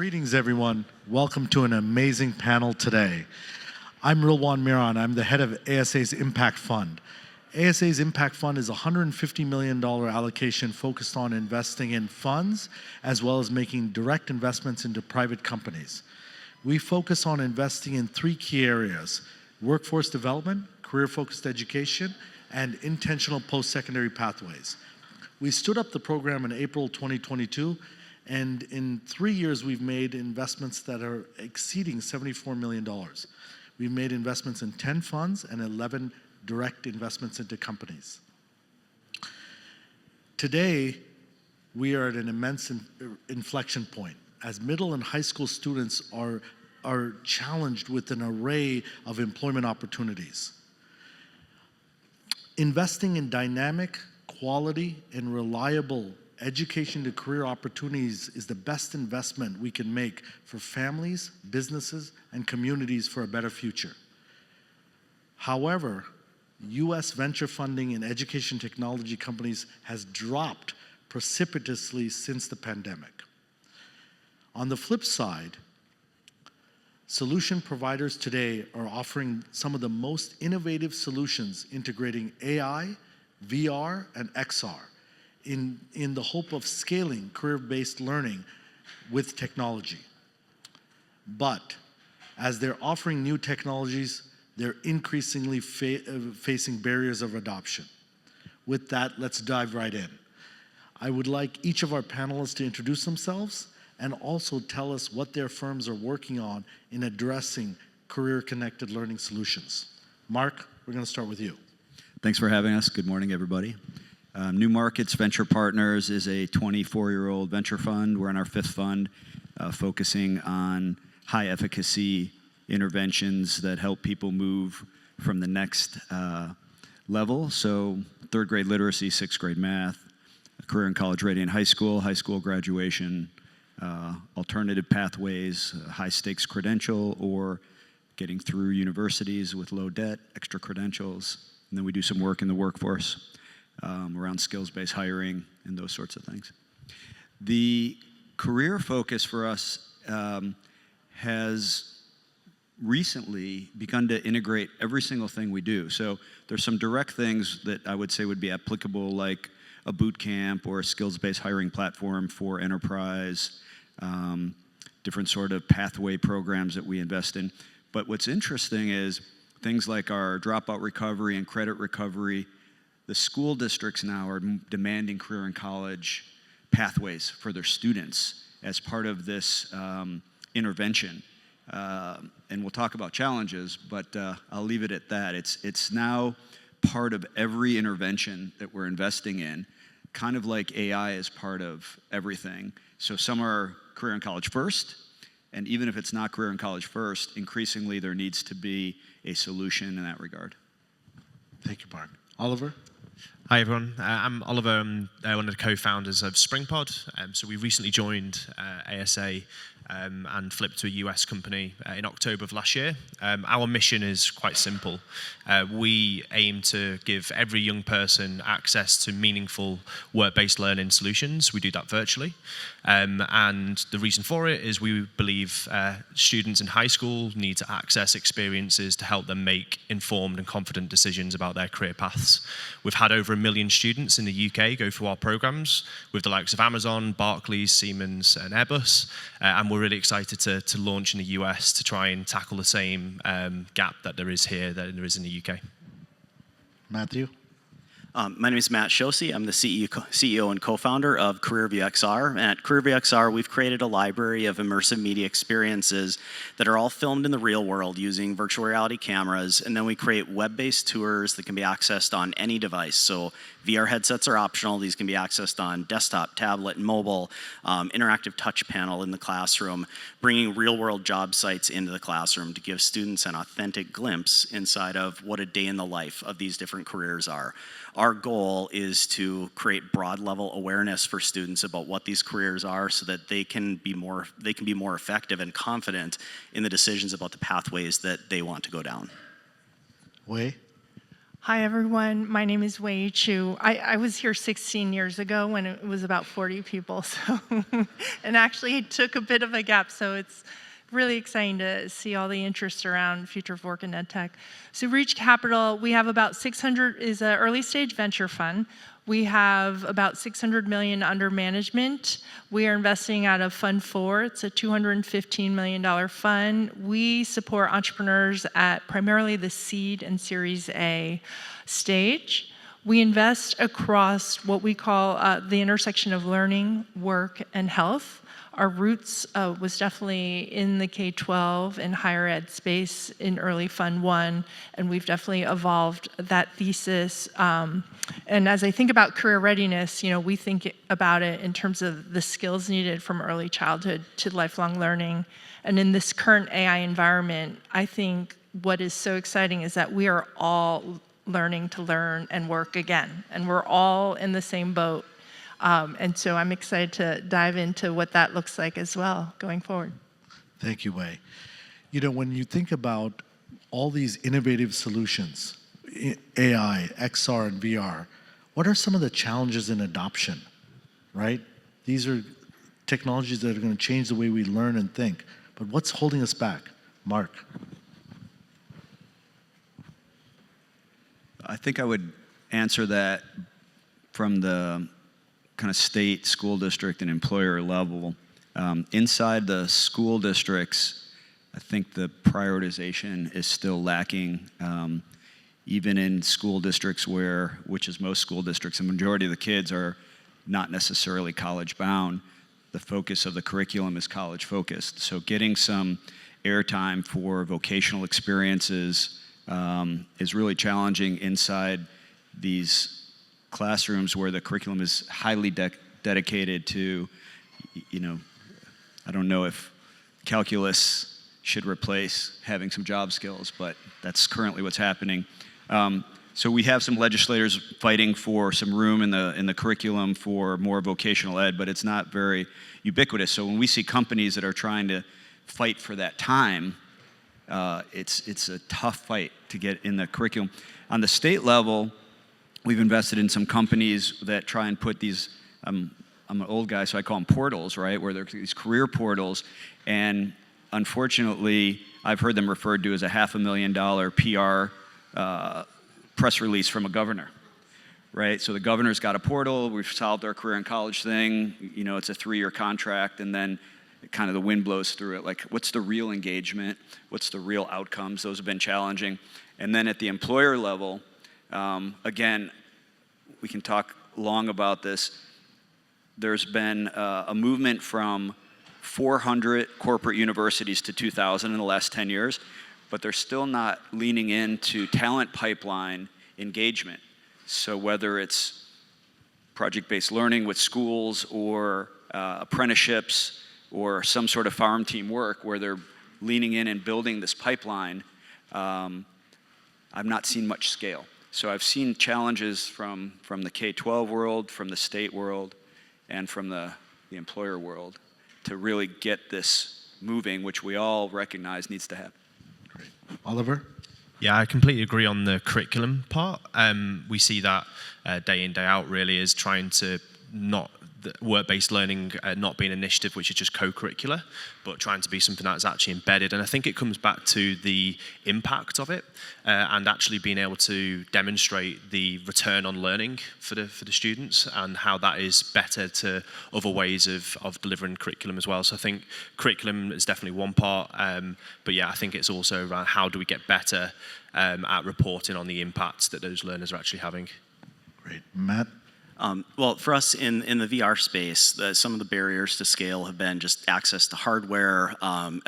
Greetings, everyone. Welcome to an amazing panel today. I'm Rilwan Meeran. I'm the head of ASA's Impact Fund. ASA's Impact Fund is a $150 million allocation focused on investing in funds as well as making direct investments into private companies. We focus on investing in three key areas: workforce development, career-focused education, and intentional post-secondary pathways. We stood up the program in April 2022, and in 3 years we've made investments that are exceeding $74 million. We've made investments in 10 funds and 11 direct investments into companies. Today, we are at an immense inflection point as middle and high school students are challenged with an array of employment opportunities. Investing in dynamic, quality, and reliable education to career opportunities is the best investment we can make for families, businesses, and communities for a better future. However, US venture funding in education technology companies has dropped precipitously since the pandemic. On the flip side, solution providers today are offering some of the most innovative solutions integrating AI, VR, and XR in the hope of scaling career-based learning with technology. But as they're offering new technologies, they're increasingly facing barriers of adoption. With that, let's dive right in. I would like each of our panelists to introduce themselves and also tell us what their firms are working on in addressing career-connected learning solutions. Mark, we're going to start with you. Thanks for having us. Good morning, everybody. New Markets Venture Partners is a 24-year-old venture fund. We're in our fifth fund, focusing on high-efficacy interventions that help people move from the next level. So third grade literacy, sixth grade math, career and college ready in high school graduation, alternative pathways, high-stakes credential, or getting through universities with low debt, extra credentials. And then we do some work in the workforce around skills-based hiring and those sorts of things. The career focus for us has recently begun to integrate every single thing we do. So there's some direct things that I would say would be applicable, like a boot camp or a skills-based hiring platform for enterprise, different sort of pathway programs that we invest in. But what's interesting is things like our dropout recovery and credit recovery. The school districts now are demanding career and college pathways for their students as part of this intervention. And we'll talk about challenges, but I'll leave it at that. It's now part of every intervention that we're investing in, kind of like AI is part of everything. So some are career and college first, and even if it's not career and college first, increasingly there needs to be a solution in that regard. Thank you, Mark. Oliver? Hi everyone, I'm Oliver. I'm one of the co-founders of Springpod. So we recently joined ASA and flipped to a US company in October of last year. Our mission is quite simple. We aim to give every young person access to meaningful work-based learning solutions. We do that virtually. And the reason for it is we believe students in high school need to access experiences to help them make informed and confident decisions about their career paths. We've had over 1 million students in the UK go through our programs with the likes of Amazon, Barclays, Siemens, and Airbus. And we're really excited to launch in the US to try and tackle the same gap that there is here that there is in the UK. Matthew? My name is Matt Chaussee. I'm the CEO and co-founder of CareerViewXR. And at CareerViewXR, we've created a library of immersive media experiences that are all filmed in the real world using virtual reality cameras. And then we create web-based tours that can be accessed on any device. So VR headsets are optional. These can be accessed on desktop, tablet, and mobile, interactive touch panel in the classroom, bringing real-world job sites into the classroom to give students an authentic glimpse inside of what a day in the life of these different careers are. Our goal is to create broad level awareness for students about what these careers are so that they can be more effective and confident in the decisions about the pathways that they want to go down. Wayee? Hi, everyone. My name is Wayee Chu. I was here 16 years ago when it was about 40 people, so and actually it took a bit of a gap, so it's really exciting to see all the interest around future of work in ed tech. So Reach Capital, we have about 600, is an early stage venture fund. We have about 600 million under management. We are investing out of Fund 4. It's a $215 million fund. We support entrepreneurs at primarily the seed and Series A stage. We invest across what we call the intersection of learning, work, and health. Our roots was definitely in the K-12 and higher ed space in early Fund 1, and we've definitely evolved that thesis. And as I think about career readiness, we think about it in terms of the skills needed from early childhood to lifelong learning. And in this current AI environment, I think what is so exciting is that we are all learning to learn and work again, and we're all in the same boat. And so I'm excited to dive into what that looks like as well going forward. Thank you, Wei. When you think about all these innovative solutions, AI, XR, and VR, what are some of the challenges in adoption, right? These are technologies that are going to change the way we learn and think. But what's holding us back? Mark. I think I would answer that from the kind of state, school district, and employer level. Inside the school districts, I think the prioritization is still lacking. Even in school districts which is most school districts, the majority of the kids are not necessarily college bound. The focus of the curriculum is college focused. So getting some airtime for vocational experiences is really challenging inside these classrooms where the curriculum is highly dedicated to, I don't know if calculus should replace having some job skills, but that's currently what's happening. So we have some legislators fighting for some room in the curriculum for more vocational ed, but it's not very ubiquitous. So when we see companies that are trying to fight for that time, it's a tough fight to get in the curriculum. On the state level, we've invested in some companies that try and put these, I'm an old guy, so I call them portals, right? Where they're these career portals. And unfortunately, I've heard them referred to as a $500,000 PR press release from a governor, right? So the governor's got a portal, we've solved our career in college thing, it's a 3-year contract, and then kind of the wind blows through it. Like, what's the real engagement? What's the real outcomes? Those have been challenging. And then at the employer level, again, we can talk long about this. There's been a movement from 400 corporate universities to 2,000 in the last 10 years, but they're still not leaning into talent pipeline engagement. So whether it's project-based learning with schools or apprenticeships or some sort of farm team work where they're leaning in and building this pipeline, I've not seen much scale. So I've seen challenges from the K-12 world, from the state world, and from the employer world to really get this moving, which we all recognize needs to happen. Great. Oliver? Yeah, I completely agree on the curriculum part. We see that day in, day out really is trying to not work-based learning not being an initiative which is just co-curricular, but trying to be something that's actually embedded. And I think it comes back to the impact of it and actually being able to demonstrate the return on learning for the students and how that is better to other ways of delivering curriculum as well. So I think curriculum is definitely one part, but yeah, I think it's also around how do we get better at reporting on the impacts that those learners are actually having. Great. Matt? Well, for us in the VR space, some of the barriers to scale have been just access to hardware,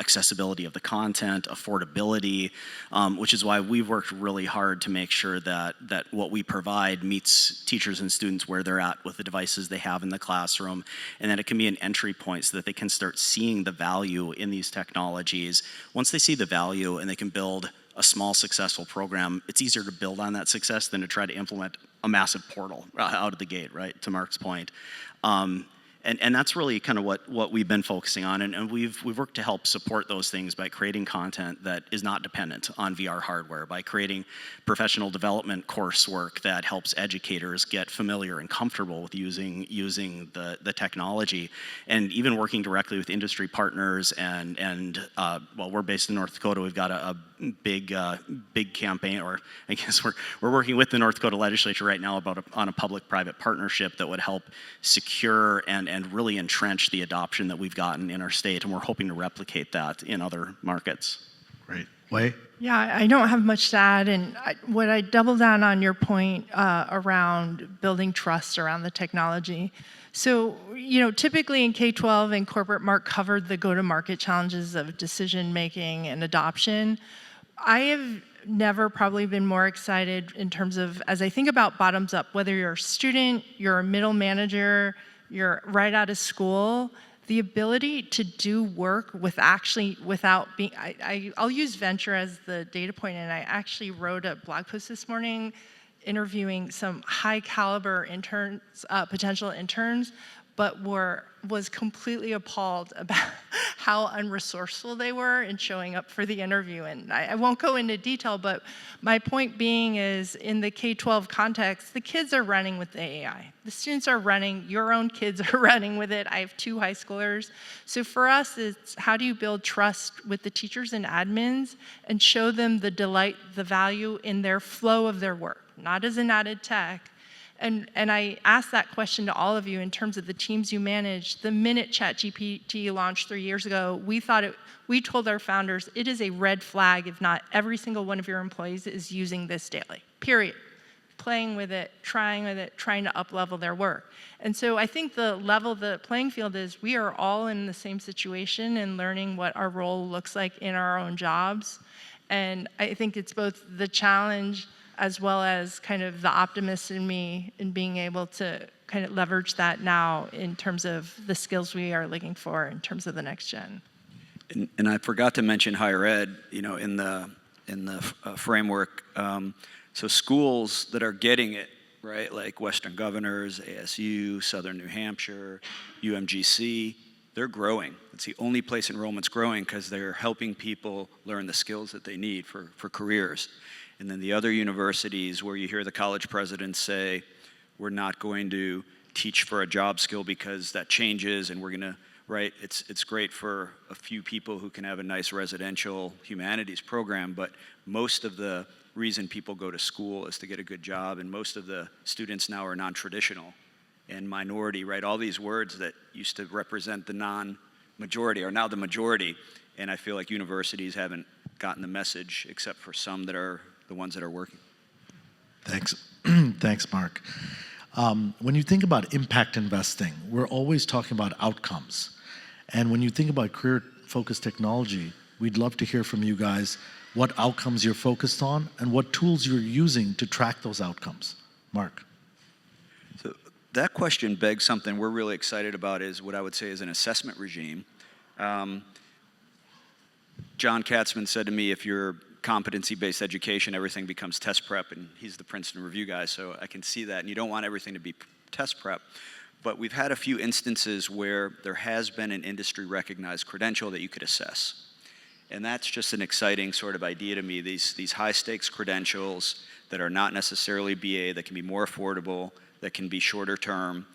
accessibility of the content, affordability, which is why we've worked really hard to make sure that what we provide meets teachers and students where they're at with the devices they have in the classroom, and that it can be an entry point so that they can start seeing the value in these technologies. Once they see the value and they can build a small successful program, it's easier to build on that success than to try to implement a massive portal out of the gate, right, to Mark's point. And that's really kind of what we've been focusing on, and we've worked to help support those things by creating content that is not dependent on VR hardware, by creating professional development coursework that helps educators get familiar and comfortable with using the technology, and even working directly with industry partners. And well, we're based in North Dakota. We've got a big campaign, or I guess we're working with the North Dakota legislature right now on a public-private partnership that would help secure and really entrench the adoption that we've gotten in our state, and we're hoping to replicate that in other markets. Great. Wayee? Yeah, I don't have much to add, and would I double down on your point around building trust around the technology. So, typically in K-12 and corporate, Mark covered the go-to-market challenges of decision-making and adoption. I have never probably been more excited in terms of, as I think about bottoms up, whether you're a student, you're a middle manager, you're right out of school, the ability to do work without being, I'll use venture as the data point, and I actually wrote a blog post this morning interviewing some high caliber interns, potential interns, but was completely appalled about how unresourceful they were in showing up for the interview. And I won't go into detail, but my point being is, in the K-12 context, the kids are running with the AI. The students are running, your own kids are running with it. I have 2 high schoolers. So for us, it's how do you build trust with the teachers and admins and show them the delight, the value in their flow of their work, not as an added tech. And I asked that question to all of you in terms of the teams you manage. The minute ChatGPT launched 3 years ago, we told our founders, it is a red flag if not every single one of your employees is using this daily, period. Playing with it, trying to up-level their work. And so I think the playing field is we are all in the same situation and learning what our role looks like in our own jobs. And I think it's both the challenge as well as kind of the optimist in me in being able to kind of leverage that now in terms of the skills we are looking for in terms of the next gen. And I forgot to mention higher ed, in the framework. So schools that are getting it, right, like Western Governors, ASU, Southern New Hampshire, UMGC, they're growing. It's the only place enrollment's growing because they're helping people learn the skills that they need for careers. And then the other universities where you hear the college presidents say, we're not going to teach for a job skill because that changes, and we're going to, right? It's great for a few people who can have a nice residential humanities program, but most of the reason people go to school is to get a good job, and most of the students now are non-traditional and minority, right? All these words that used to represent the non-majority are now the majority, and I feel like universities haven't gotten the message except for some that are the ones that are working. Thanks. Thanks, Mark. When you think about impact investing, we're always talking about outcomes. And when you think about career-focused technology, we'd love to hear from you guys what outcomes you're focused on and what tools you're using to track those outcomes. Mark. So that question begs something we're really excited about, is what I would say is an assessment regime. John Katzman said to me, if you're competency-based education, everything becomes test prep, and he's the Princeton Review guy, so I can see that, and you don't want everything to be test prep. But we've had a few instances where there has been an industry-recognized credential that you could assess. And that's just an exciting sort of idea to me, these high-stakes credentials that are not necessarily BA, that can be more affordable, that can be shorter term,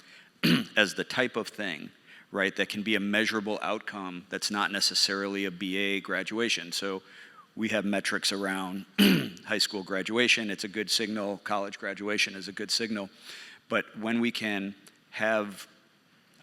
as the type of thing, right, that can be a measurable outcome that's not necessarily a BA graduation. So we have metrics around high school graduation. It's a good signal. College graduation is a good signal. But when we can have,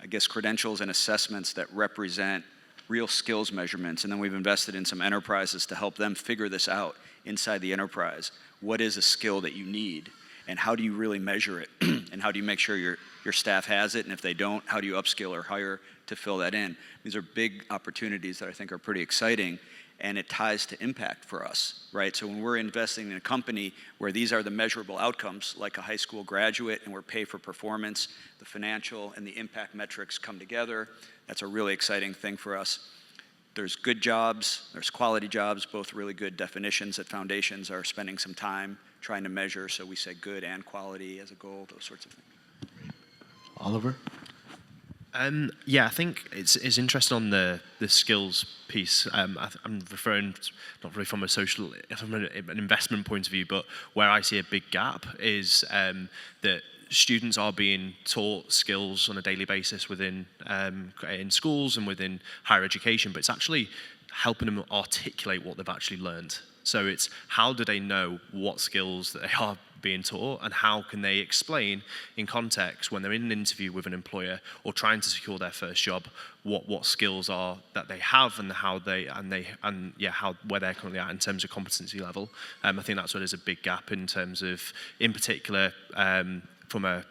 I guess, credentials and assessments that represent real skills measurements, and then we've invested in some enterprises to help them figure this out inside the enterprise. What is a skill that you need, and how do you really measure it? And how do you make sure your staff has it? And if they don't, how do you upskill or hire to fill that in? These are big opportunities that I think are pretty exciting. And it ties to impact for us, right? So when we're investing in a company where these are the measurable outcomes, like a high school graduate, and we're pay for performance, the financial and the impact metrics come together, that's a really exciting thing for us. There's good jobs, there's quality jobs, both really good definitions that foundations are spending some time trying to measure, so we say good and quality as a goal, those sorts of things. Oliver? Yeah, I think it's interesting on the skills piece. I'm referring not really from from an investment point of view, but where I see a big gap is that students are being taught skills on a daily basis within in schools and within higher education, but it's actually helping them articulate what they've actually learned. So it's how do they know what skills that they are being taught, and how can they explain in context when they're in an interview with an employer or trying to secure their first job what skills are that they have and how where they're currently at in terms of competency level. I think that's where there's a big gap in terms of, in particular, from a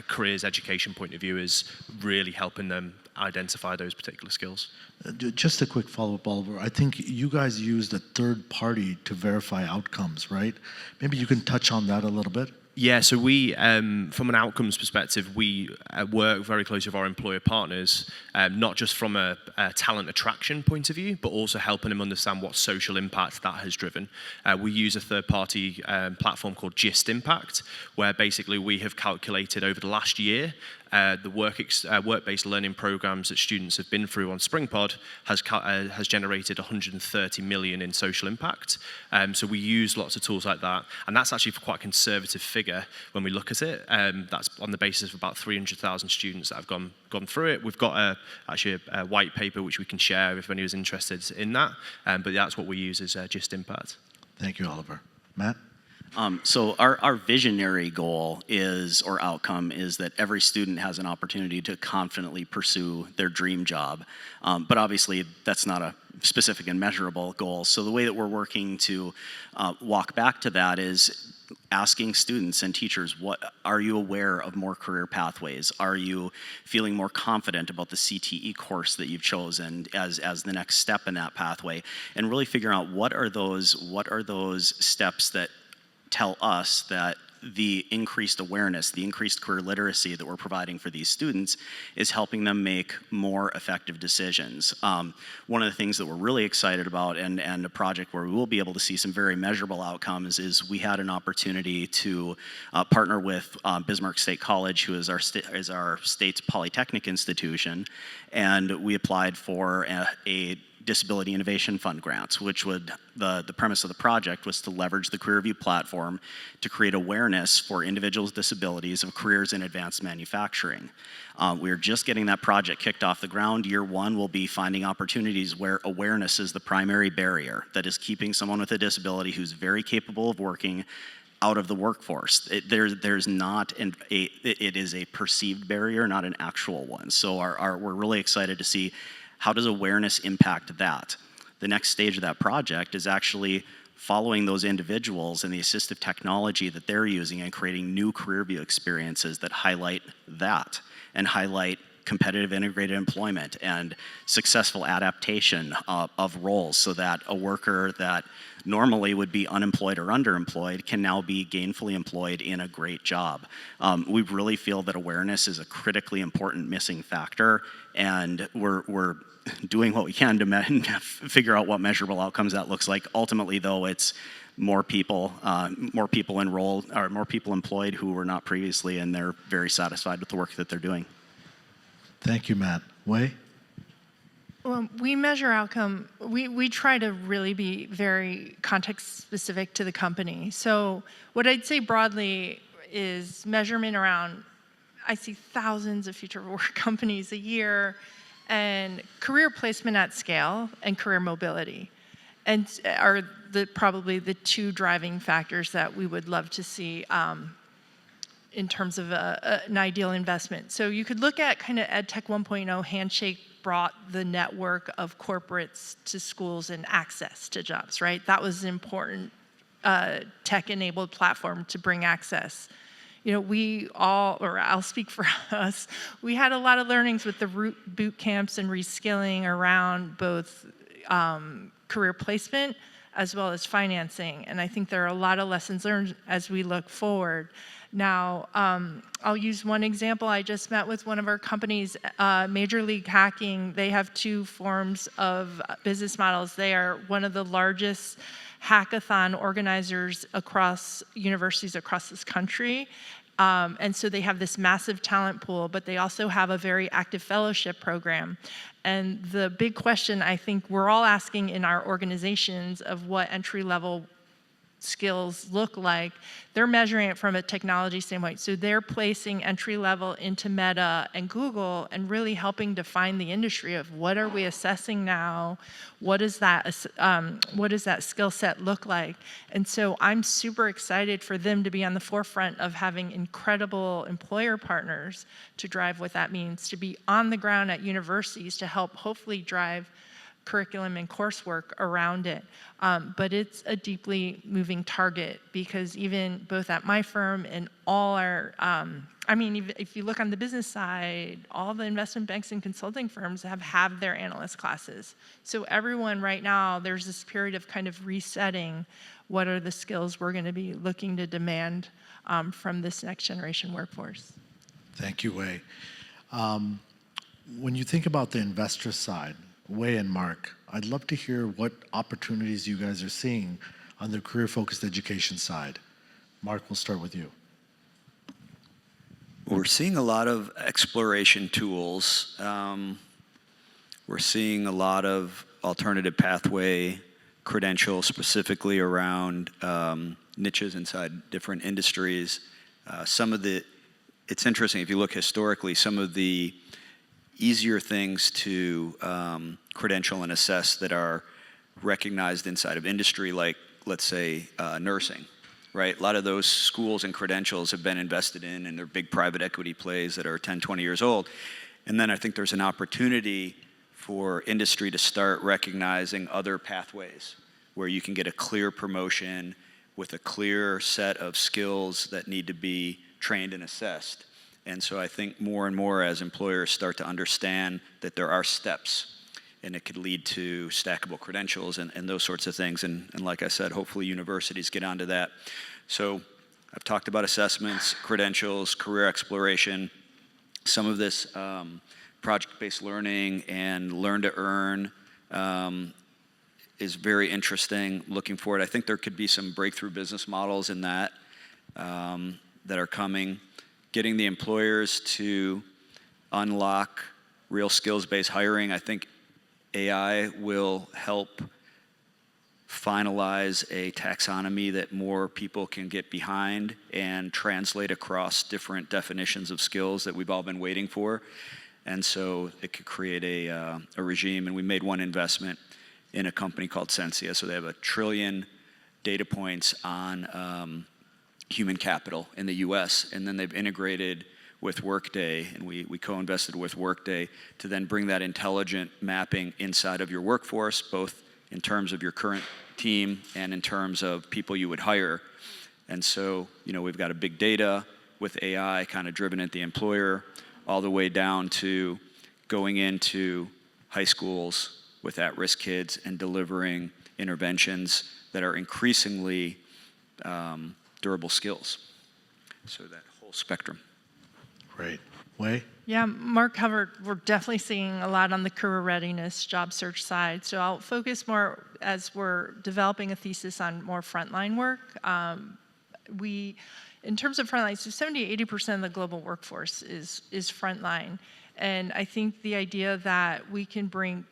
careers education point of view, is really helping them identify those particular skills. Just a quick follow-up, Oliver. I think you guys used a third party to verify outcomes, right? Maybe you can touch on that a little bit. Yeah, so we, from an outcomes perspective, we work very closely with our employer partners, not just from a talent attraction point of view, but also helping them understand what social impact that has driven. We use a third-party platform called GIST Impact, where basically we have calculated over the last year the work-based learning programs that students have been through on Springpod has generated 130 million in social impact. So we use lots of tools like that, and that's actually quite a conservative figure when we look at it. That's on the basis of about 300,000 students that have gone through it. We've got actually a white paper which we can share if anyone's interested in that, but that's what we use as GIST Impact. Thank you, Oliver. Matt? So our visionary goal is, or outcome, is that every student has an opportunity to confidently pursue their dream job. But obviously, that's not a specific and measurable goal. So the way that we're working to walk back to that is asking students and teachers, are you aware of more career pathways? Are you feeling more confident about the CTE course that you've chosen as the next step in that pathway? And really figuring out what are those steps that tell us that the increased awareness, the increased career literacy that we're providing for these students is helping them make more effective decisions. One of the things that we're really excited about, and a project where we will be able to see some very measurable outcomes, is we had an opportunity to partner with Bismarck State College, who is our state's polytechnic institution, and we applied for a Disability Innovation Fund grants, which would, the premise of the project was to leverage the CareerView platform to create awareness for individuals with disabilities of careers in advanced manufacturing. We're just getting that project kicked off the ground. Year one will be finding opportunities where awareness is the primary barrier that is keeping someone with a disability who's very capable of working out of the workforce. There's not it is a perceived barrier, not an actual one. So we're really excited to see how does awareness impact that. The next stage of that project is actually following those individuals and the assistive technology that they're using and creating new CareerView experiences that highlight that and highlight competitive integrated employment and successful adaptation of roles, so that a worker that normally would be unemployed or underemployed can now be gainfully employed in a great job. We really feel that awareness is a critically important missing factor, and we're doing what we can to figure out what measurable outcomes that looks like. Ultimately, though, it's more people enrolled, or more people employed who were not previously, and they're very satisfied with the work that they're doing. Thank you, Matt. Wayee? Well, we measure outcome. We try to really be very context specific to the company. So what I'd say broadly is measurement around, I see thousands of future work companies a year, and career placement at scale and career mobility, and are probably the two driving factors that we would love to see in terms of an ideal investment. So you could look at kind of EdTech 1.0. Handshake brought the network of corporates to schools and access to jobs, right? That was an important tech-enabled platform to bring access. You know, we all, or I'll speak for us, we had a lot of learnings with the boot camps and reskilling around both career placement as well as financing. And I think there are a lot of lessons learned as we look forward. Now, I'll use one example. I just met with one of our companies, Major League Hacking. They have two forms of business models. They are one of the largest hackathon organizers across universities across this country. And so they have this massive talent pool, but they also have a very active fellowship program. And the big question I think we're all asking in our organizations of what entry-level skills look like, they're measuring it from a technology standpoint. So they're placing entry level into Meta and Google and really helping define the industry of what are we assessing now, what does that skill set look like. And so I'm super excited for them to be on the forefront of having incredible employer partners to drive what that means, to be on the ground at universities to help hopefully drive curriculum and coursework around it. But it's a deeply moving target because even both at my firm and all our, if you look on the business side, all the investment banks and consulting firms have their analyst classes. So everyone right now, there's this period of kind of resetting what are the skills we're going to be looking to demand from this next generation workforce. Thank you, Wayee. When you think about the investor side, Wayee and Mark, I'd love to hear what opportunities you guys are seeing on the career-focused education side. Mark, we'll start with you. We're seeing a lot of exploration tools. We're seeing a lot of alternative pathway credentials specifically around niches inside different industries. It's interesting, if you look historically, some of the easier things to credential and assess that are recognized inside of industry, like, let's say, nursing, right? A lot of those schools and credentials have been invested in, and they're big private equity plays that are 10, 20 years old. And then I think there's an opportunity for industry to start recognizing other pathways where you can get a clear promotion with a clear set of skills that need to be trained and assessed. And so I think more and more as employers start to understand that there are steps and it could lead to stackable credentials and those sorts of things. And like I said, hopefully universities get onto that. So I've talked about assessments, credentials, career exploration, some of this project-based learning and learn to earn is very interesting. Looking forward, I think there could be some breakthrough business models in that that are coming. Getting the employers to unlock real skills-based hiring. I think AI will help finalize a taxonomy that more people can get behind and translate across different definitions of skills that we've all been waiting for. And so it could create a regime. And we made one investment in a company called Sensia. So they have 1 trillion data points on human capital in the US, and then they've integrated with Workday, and we co-invested with Workday to then bring that intelligent mapping inside of your workforce, both in terms of your current team and in terms of people you would hire. And so, we've got a big data with AI kind of driven at the employer, all the way down to going into high schools with at-risk kids and delivering interventions that are increasingly durable skills. So that whole spectrum. Great. Wayee? Yeah, Mark covered, we're definitely seeing a lot on the career readiness, job search side. So I'll focus more as we're developing a thesis on more frontline work. In terms of frontline, so 70-80% of the global workforce is frontline. And I think the idea that we can bring,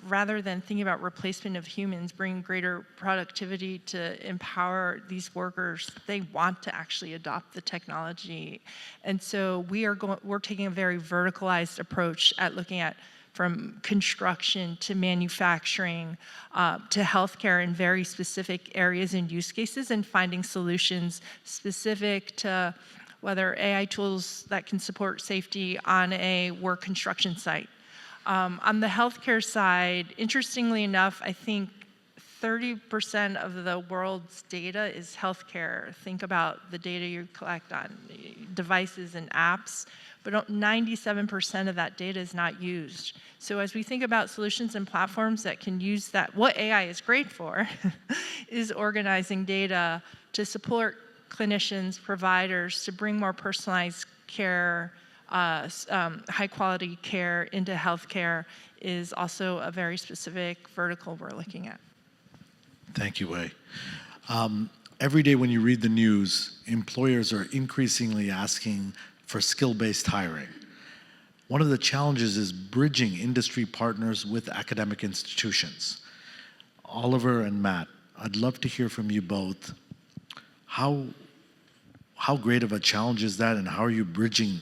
rather than thinking about replacement of humans, bring greater productivity to empower these workers, they want to actually adopt the technology. And so we're taking a very verticalized approach at looking at from construction to manufacturing to healthcare in very specific areas and use cases, and finding solutions specific to whether AI tools that can support safety on a work construction site. On the healthcare side, interestingly enough, I think 30% of the world's data is healthcare. Think about the data you collect on devices and apps, but 97% of that data is not used. So as we think about solutions and platforms that can use that, what AI is great for is organizing data to support clinicians, providers, to bring more personalized care, high quality care into healthcare is also a very specific vertical we're looking at. Thank you, Wayee. every day when you read the news, employers are increasingly asking for skill-based hiring. One of the challenges is bridging industry partners with academic institutions. Oliver and Matt, I'd love to hear from you both. How great of a challenge is that, and how are you bridging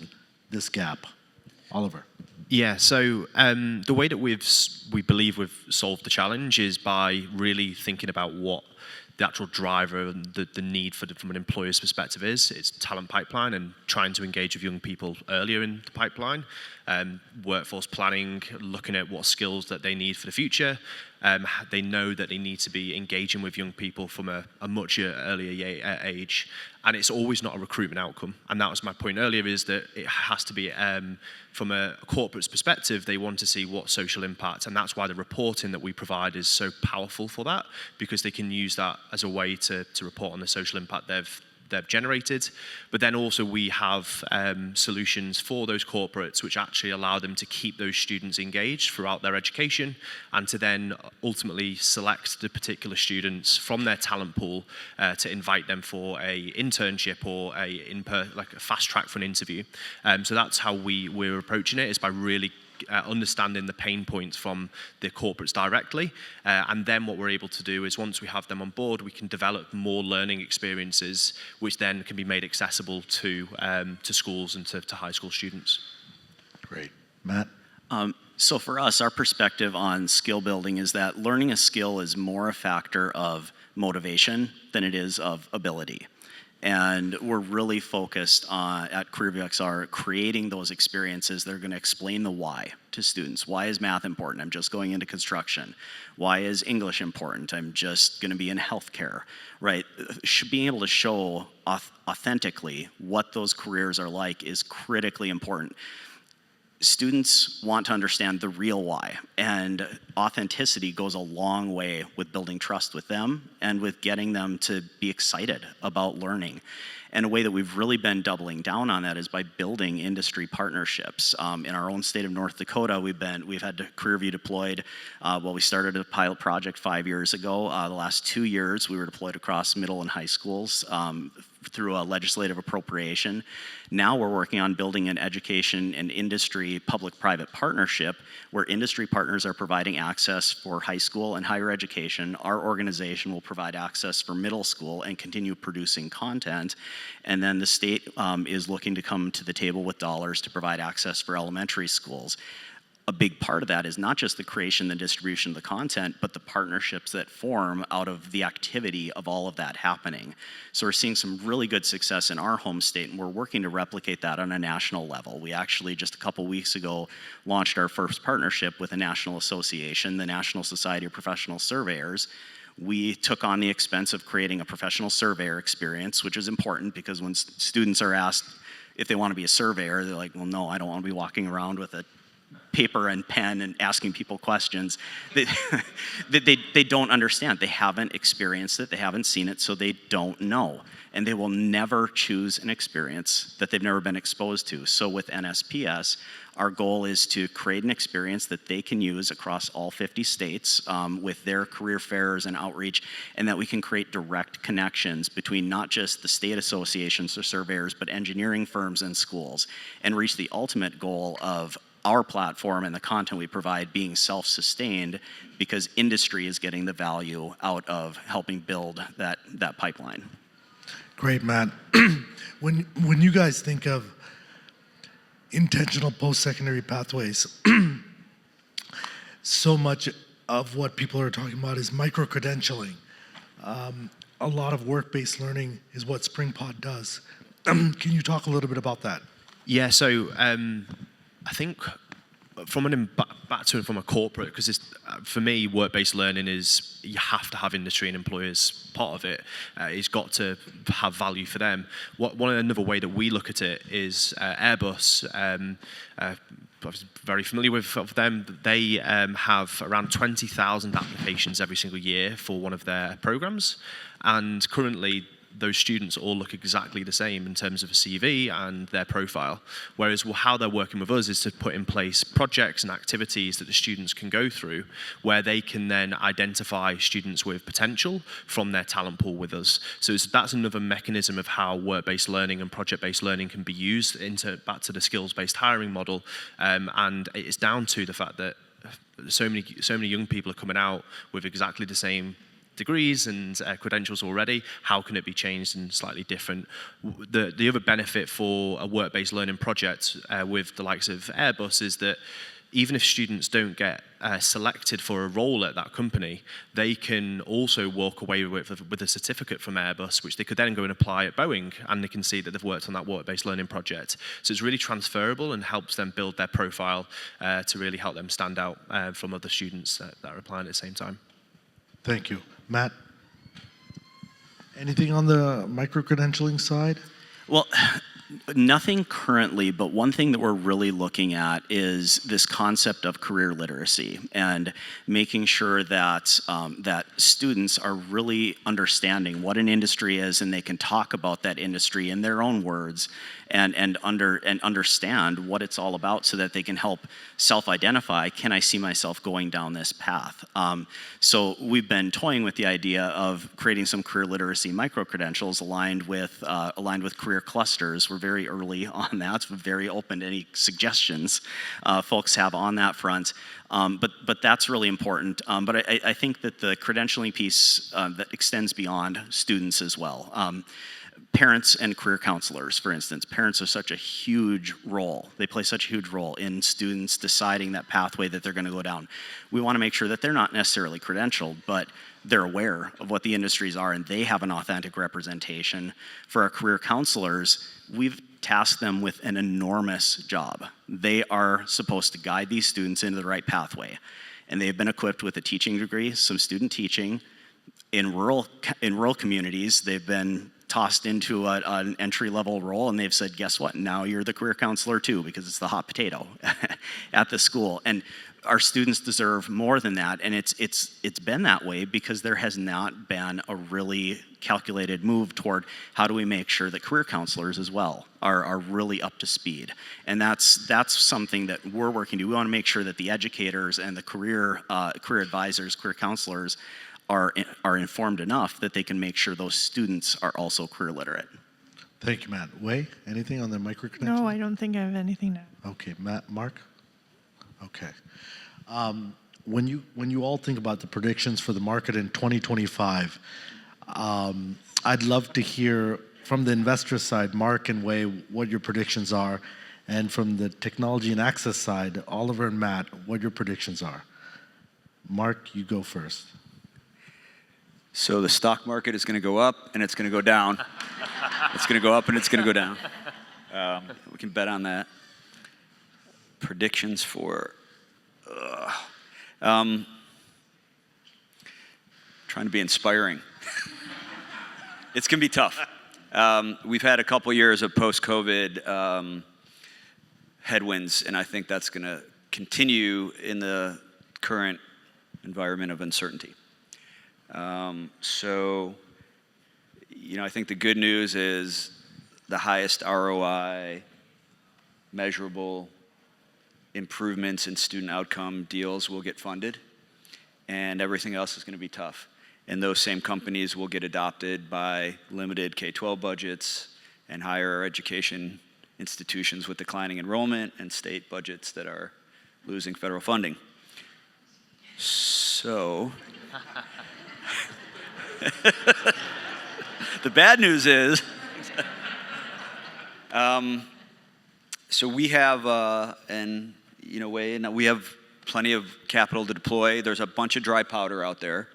this gap? Oliver. Yeah, so the way that we believe we've solved the challenge is by really thinking about what the actual driver and the need from an employer's perspective is. It's talent pipeline and trying to engage with young people earlier in the pipeline. Workforce planning, looking at what skills that they need for the future. They know that they need to be engaging with young people from a much earlier age. And it's always not a recruitment outcome. And that was my point earlier, is that it has to be, from a corporate's perspective, they want to see what social impact. And that's why the reporting that we provide is so powerful for that, because they can use that as a way to report on the social impact they've generated. But then also we have solutions for those corporates which actually allow them to keep those students engaged throughout their education, and to then ultimately select the particular students from their talent pool to invite them for a internship or like a fast track for an interview. So that's how we're approaching it, is by really understanding the pain points from the corporates directly, and then what we're able to do is, once we have them on board, we can develop more learning experiences which then can be made accessible to schools and to high school students. Great. Matt? So for us, our perspective on skill building is that learning a skill is more a factor of motivation than it is of ability. And we're really focused on, at CareerViewXR, creating those experiences that are going to explain the why to students. Why is math important? I'm just going into construction. Why is English important? I'm just going to be in healthcare, right? Being able to show authentically what those careers are like is critically important. Students want to understand the real why, and authenticity goes a long way with building trust with them and with getting them to be excited about learning. And a way that we've really been doubling down on that is by building industry partnerships. In our own state of North Dakota, we've had CareerView deployed. We started a pilot project 5 years ago. The last 2 years, we were deployed across middle and high schools through a legislative appropriation. Now we're working on building an education and industry public-private partnership where industry partners are providing access for high school and higher education. Our organization will provide access for middle school and continue producing content. And then the state is looking to come to the table with dollars to provide access for elementary schools. A big part of that is not just the creation and distribution of the content, but the partnerships that form out of the activity of all of that happening. So we're seeing some really good success in our home state, and we're working to replicate that on a national level. We actually, just a couple weeks ago, launched our first partnership with a national association, the National Society of Professional Surveyors. We took on the expense of creating a professional surveyor experience, which is important because when students are asked if they want to be a surveyor, they're like, well, no, I don't want to be walking around with a paper and pen and asking people questions that they don't understand. They haven't experienced it, they haven't seen it, so they don't know. And they will never choose an experience that they've never been exposed to. So with NSPS, our goal is to create an experience that they can use across all 50 states with their career fairs and outreach, and that we can create direct connections between not just the state associations or surveyors, but engineering firms and schools, and reach the ultimate goal of our platform and the content we provide being self-sustained, because industry is getting the value out of helping build that pipeline. Great, Matt. When you guys think of intentional post-secondary pathways, so much of what people are talking about is micro-credentialing. A lot of work-based learning is what Springpod does. Can you talk a little bit about that? Yeah, so I think from a corporate, because for me, work-based learning is, you have to have industry and employers part of it. It's got to have value for them. Another way that we look at it is Airbus. I was very familiar with them. They have around 20,000 applications every single year for one of their programs, and currently those students all look exactly the same in terms of a CV and their profile. Whereas how they're working with us is to put in place projects and activities that the students can go through, where they can then identify students with potential from their talent pool with us. So that's another mechanism of how work-based learning and project-based learning can be used back to the skills-based hiring model. And it's down to the fact that so many young people are coming out with exactly the same degrees and credentials already. How can it be changed and slightly different? The other benefit for a work-based learning project with the likes of Airbus is that even if students don't get selected for a role at that company, they can also walk away with a certificate from Airbus, which they could then go and apply at Boeing, and they can see that they've worked on that work-based learning project. So it's really transferable and helps them build their profile to really help them stand out from other students that are applying at the same time. Thank you. Matt, anything on the micro-credentialing side? Well, nothing currently, but one thing that we're really looking at is this concept of career literacy and making sure that that students are really understanding what an industry is, and they can talk about that industry in their own words and understand what it's all about, so that they can help self-identify, can I see myself going down this path? So we've been toying with the idea of creating some career literacy micro-credentials aligned with career clusters. We're very early on that, so we're very open to any suggestions folks have on that front. But that's really important. But I think that the credentialing piece that extends beyond students as well. Parents and career counselors, for instance. Parents are such a huge role. They play such a huge role in students deciding that pathway that they're going to go down. We want to make sure that they're not necessarily credentialed, but they're aware of what the industries are and they have an authentic representation. For our career counselors, we've tasked them with an enormous job. They are supposed to guide these students into the right pathway. And they've been equipped with a teaching degree, some student teaching. In rural communities, they've been tossed into an entry-level role, and they've said, guess what? Now you're the career counselor too, because it's the hot potato at the school. And our students deserve more than that, and it's been that way because there has not been a really calculated move toward how do we make sure that career counselors as well are really up to speed. And that's something that we're working to. We want to make sure that the educators and the career advisors, career counselors are informed enough that they can make sure those students are also career literate. Thank you, Matt. Wayee, anything on the micro-credentialing? No, I don't think I have anything to. Okay, Mark? Okay. When you all think about the predictions for the market in 2025, I'd love to hear from the investor side, Mark and Wayee, what your predictions are, and from the technology and access side, Oliver and Matt, what your predictions are. Mark, you go first. So the stock market is going to go up and it's going to go down. It's going to go up and it's going to go down. We can bet on that. Predictions for... trying to be inspiring. It's going to be tough. We've had a couple years of post-COVID headwinds, and I think that's going to continue in the current environment of uncertainty. So, I think the good news is the highest ROI, measurable improvements in student outcome deals will get funded, and everything else is going to be tough. And those same companies will get adopted by limited K-12 budgets and higher education institutions with declining enrollment and state budgets that are losing federal funding. So... the bad news is, so we have, we have plenty of capital to deploy. There's a bunch of dry powder out there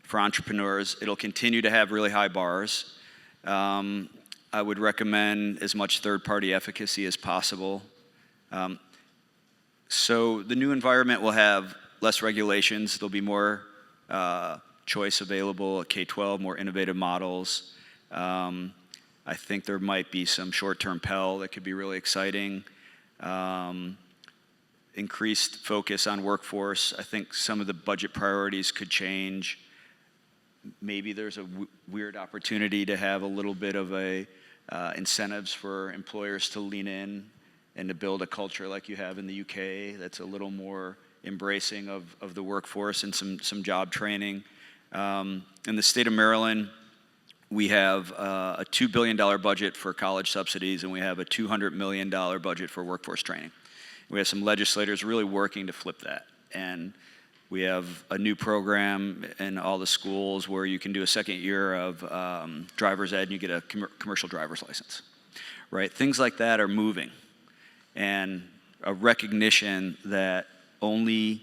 for entrepreneurs. It'll continue to have really high bars. I would recommend as much third-party efficacy as possible. So the new environment will have less regulations. There'll be more choice available at K-12, more innovative models. I think there might be some short-term Pell that could be really exciting. Increased focus on workforce. I think some of the budget priorities could change. maybe there's a weird opportunity to have a little bit of a incentives for employers to lean in and to build a culture like you have in the UK that's a little more embracing of the workforce and some job training. In the state of Maryland, we have a $2 billion budget for college subsidies, and we have a $200 million budget for workforce training. We have some legislators really working to flip that. And we have a new program in all the schools where you can do a second year of driver's ed and you get a commercial driver's license, right? Things like that are moving. And a recognition that only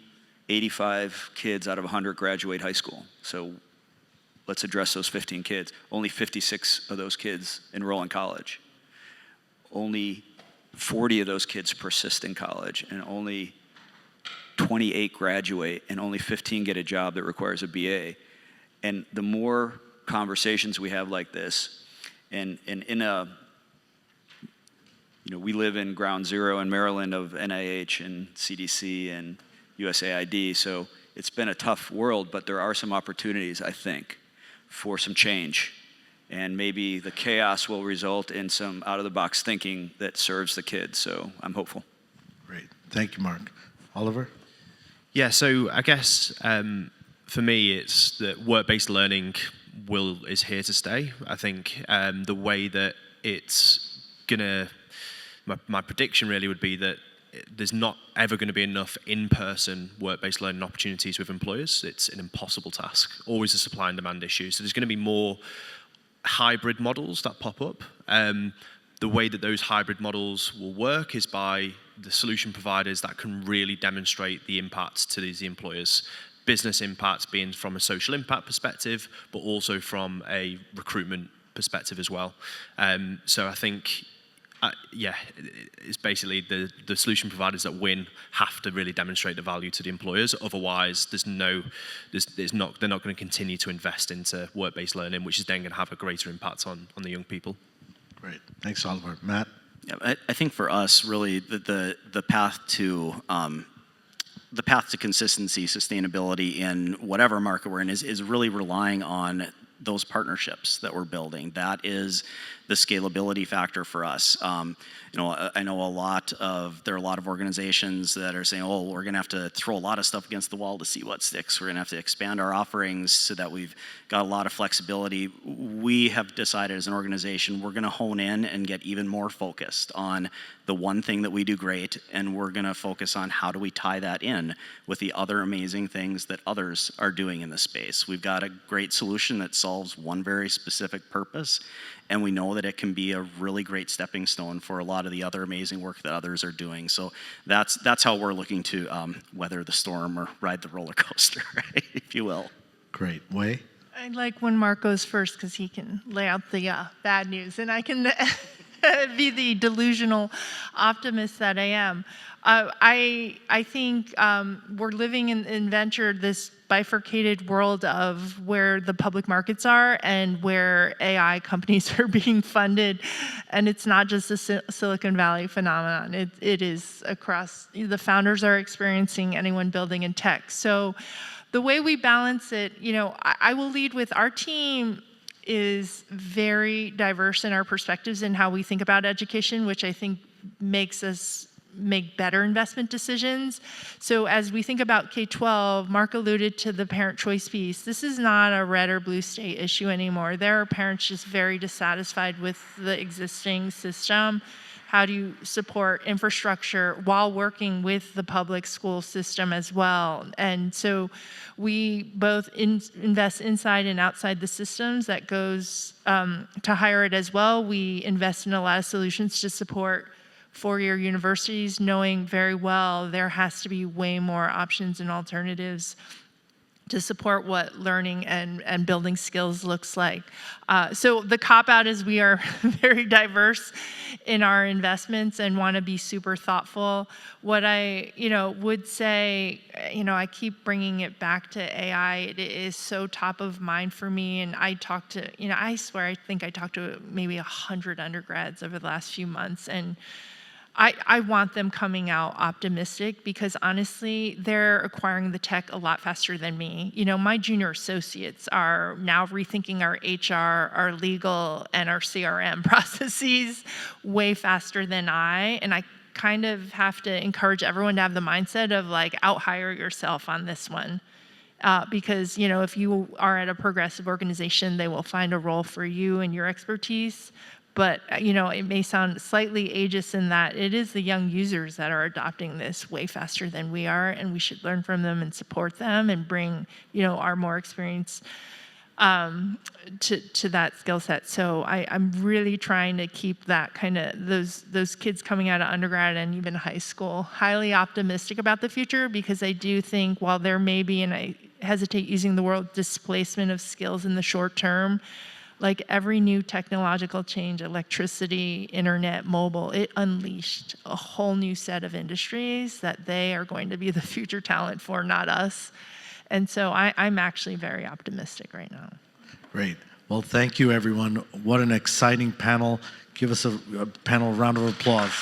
85 kids out of 100 graduate high school. So let's address those 15 kids. Only 56 of those kids enroll in college. Only 40 of those kids persist in college, and only 28 graduate, and only 15 get a job that requires a BA. And the more conversations we have like this, and in a, we live in ground zero in Maryland of NIH and CDC and USAID, so it's been a tough world, but there are some opportunities, I think, for some change. And maybe the chaos will result in some out-of-the-box thinking that serves the kids, so I'm hopeful. Great. Thank you, Mark. Oliver? Yeah, so I guess for me, it's that work-based learning is here to stay. I think the way that it's gonna, my prediction really would be that there's not ever going to be enough in-person work-based learning opportunities with employers. It's an impossible task, always a supply and demand issue. So there's going to be more hybrid models that pop up. The way that those hybrid models will work is by the solution providers that can really demonstrate the impact to these employers. Business impact being from a social impact perspective, but also from a recruitment perspective as well. So I think it's basically the solution providers that win have to really demonstrate the value to the employers. Otherwise, they're not going to continue to invest into work-based learning, which is then going to have a greater impact on the young people. Great. Thanks, Oliver. Matt? Yeah, I think for us, really, the path to consistency, sustainability in whatever market we're in is really relying on those partnerships that we're building. That is the scalability factor for us. I know there are a lot of organizations that are saying, oh, we're gonna have to throw a lot of stuff against the wall to see what sticks. We're gonna have to expand our offerings so that we've got a lot of flexibility. We have decided as an organization, we're gonna hone in and get even more focused on the one thing that we do great, and we're gonna focus on how do we tie that in with the other amazing things that others are doing in the space. We've got a great solution that solves one very specific purpose, and we know that it can be a really great stepping stone for a lot of the other amazing work that others are doing. So that's how we're looking to weather the storm or ride the roller coaster, right, if you will. Great. Wayee? I like when Mark goes first because he can lay out the bad news, and I can be the delusional optimist that I am. I think we're living in venture this bifurcated world of where the public markets are and where AI companies are being funded, and it's not just a Silicon Valley phenomenon. It is across. The founders are experiencing anyone building in tech. So the way we balance it, I will lead with our team is very diverse in our perspectives and how we think about education, which I think makes us make better investment decisions. So as we think about K-12, Mark alluded to the parent choice piece. This is not a red or blue state issue anymore. There are parents just very dissatisfied with the existing system. How do you support infrastructure while working with the public school system as well? And so we both invest inside and outside the systems. That goes to higher ed as well. We invest in a lot of solutions to support four-year universities, knowing very well there has to be way more options and alternatives to support what learning and building skills looks like. So the cop-out is we are very diverse in our investments and want to be super thoughtful. What I would say, I keep bringing it back to AI. It is so top of mind for me, and I talk to, I swear I think I talked to maybe 100 undergrads over the last few months, and I want them coming out optimistic because honestly, they're acquiring the tech a lot faster than me. You know, my junior associates are now rethinking our HR, our legal, and our CRM processes way faster than and I kind of have to encourage everyone to have the mindset of like out-hire yourself on this one. Because, you know, if you are at a progressive organization, they will find a role for you and your expertise. But, you know, it may sound slightly ageist in that it is the young users that are adopting this way faster than we are, and we should learn from them and support them and bring, you know, our more experience to that skill set. So I'm really trying to keep that kind of those kids coming out of undergrad and even high school highly optimistic about the future, because I do think while there may be, and I hesitate using the word displacement of skills in the short term, like every new technological change, electricity, internet, mobile, it unleashed a whole new set of industries that they are going to be the future talent for, not us. And so I'm actually very optimistic right now. Great. Well, thank you, everyone. What an exciting panel. Give us a panel round of applause.